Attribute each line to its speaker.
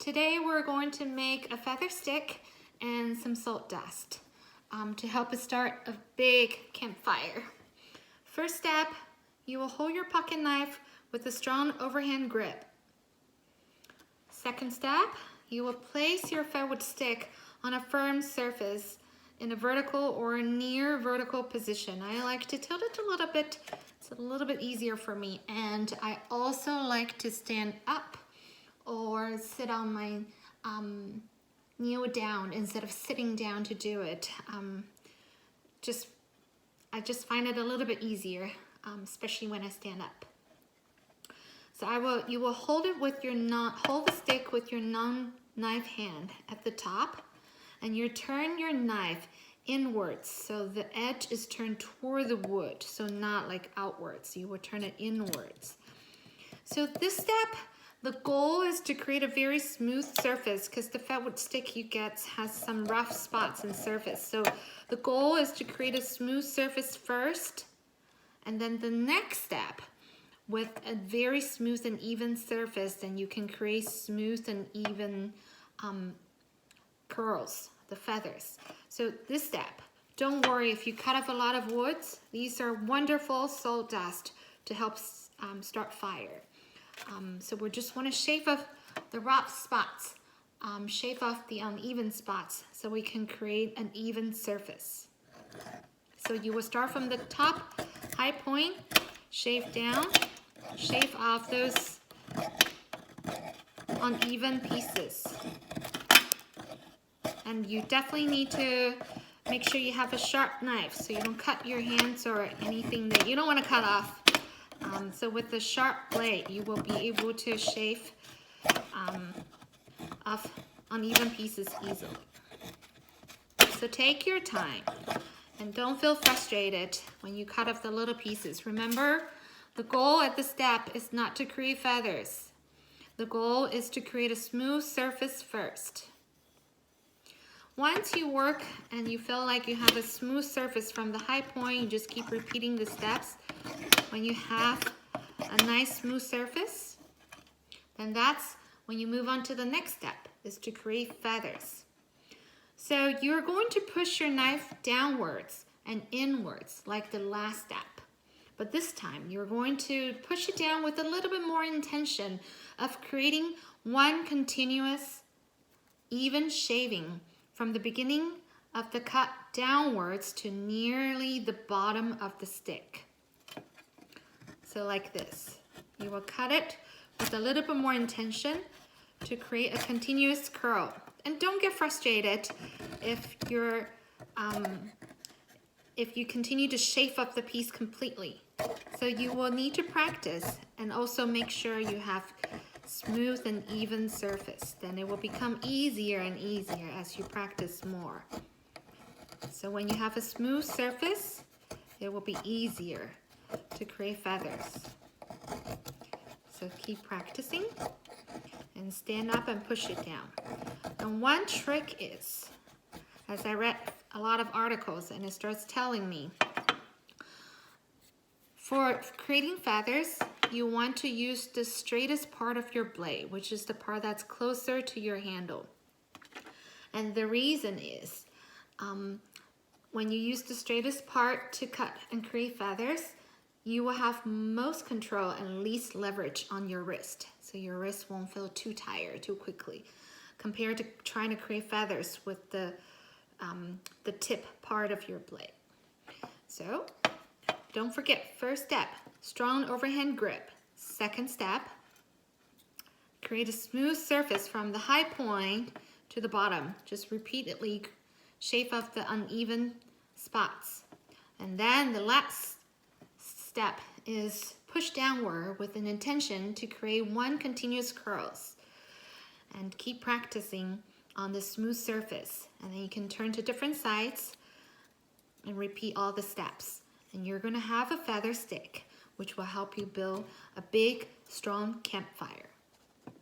Speaker 1: Today we're going to make a feather stick and some salt dust to help us start a big campfire. First step, you will hold your pocket knife with a strong overhand grip. Second step, you will place your fatwood stick on a firm surface in a vertical or near vertical position. I like to tilt it a little bit. It's a little bit easier for me. And I also like to stand up or sit on my kneel down instead of sitting down to do it. I just find it a little bit easier, especially when I stand up. So you will hold the stick with your non-knife hand at the top, and you turn your knife inwards, so the edge is turned toward the wood, so not like outwards. You will turn it inwards. So this step, the goal is to create a very smooth surface because the fatwood stick you get has some rough spots in surface. So the goal is to create a smooth surface first, and then the next step, with a very smooth and even surface, then you can create smooth and even curls, the feathers. So this step, don't worry if you cut off a lot of woods. These are wonderful salt dust to help start fire. So we just want to shave off the rough spots, shave off the uneven spots so we can create an even surface. So you will start from the top high point, shave down, shave off those uneven pieces. And you definitely need to make sure you have a sharp knife so you don't cut your hands or anything that you don't want to cut off. So with the sharp blade, you will be able to shave off uneven pieces easily. So take your time and don't feel frustrated when you cut off the little pieces. Remember, the goal at this step is not to create feathers. The goal is to create a smooth surface first. Once you work and you feel like you have a smooth surface from the high point, you just keep repeating the steps. When you have a nice smooth surface, then that's when you move on to the next step, is to create feathers. So you're going to push your knife downwards and inwards like the last step. But this time you're going to push it down with a little bit more intention of creating one continuous even shaving from the beginning of the cut downwards to nearly the bottom of the stick. So like this. You will cut it with a little bit more intention to create a continuous curl. And don't get frustrated if you continue to shave up the piece completely. So you will need to practice and also make sure you have smooth and even surface. Then it will become easier and easier as you practice more. So when you have a smooth surface, it will be easier to create feathers. So keep practicing and stand up and push it down. And one trick is, as I read a lot of articles and it starts telling me, for creating feathers, you want to use the straightest part of your blade, which is the part that's closer to your handle. And the reason is, when you use the straightest part to cut and create feathers, you will have most control and least leverage on your wrist. So your wrist won't feel too tired too quickly, compared to trying to create feathers with the tip part of your blade. So don't forget, first step, strong overhand grip. Second step, create a smooth surface from the high point to the bottom. Just repeatedly shave off the uneven spots. And then the last step is push downward with an intention to create one continuous curls. And keep practicing on the smooth surface. And then you can turn to different sides and repeat all the steps. And you're going to have a feather stick, which will help you build a big, strong campfire.